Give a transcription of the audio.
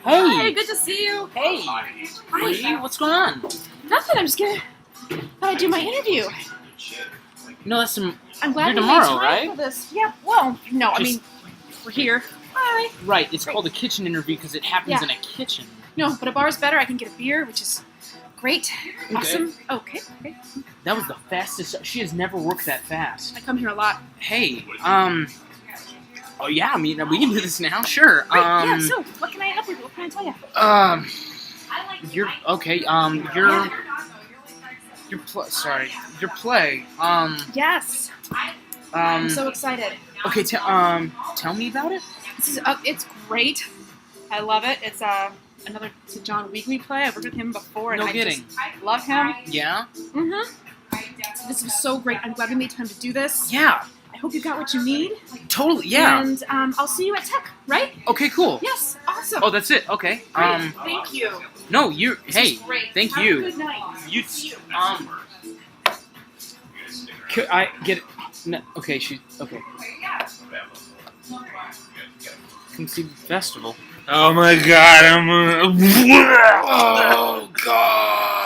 Hey. Hey, good to see you. Hey. Bree, what's going on? Nothing. I'm just gonna. Thought I'd do my interview. No, that's some. I'm glad You're we tomorrow, made time right? for this. Yeah. Well, no. I Just- mean, we're here. Bye. Right. It's Great. called a kitchen interview because it happens Yeah. in a kitchen. No, but a bar's better. I can get a beer, which is great. Okay. Awesome. Okay. That was the fastest. She has never worked that fast. I come here a lot. Hey. Oh yeah. I mean, we can do this now. Sure. Great. Yeah. So, what can I help you with? What can I tell you? You're okay. Your play. Yes. I'm so excited. Okay. Tell me about it. This is. It's great. I love it. It's it's a John Weekly play. I've worked with him before, and No I kidding. just love him. Yeah. This was so great. I'm glad we made time to do this. Yeah. I hope you got what you need. Totally. Yeah. And I'll see you at Tech, right? Okay. Cool. Yes. Awesome. Oh, that's it. Okay. Great. Thank you. No, you. This Hey. was great. Thank Have you. A good night. You. Could I get it? No, okay. Okay. Come see the festival. Oh my god, Oh God.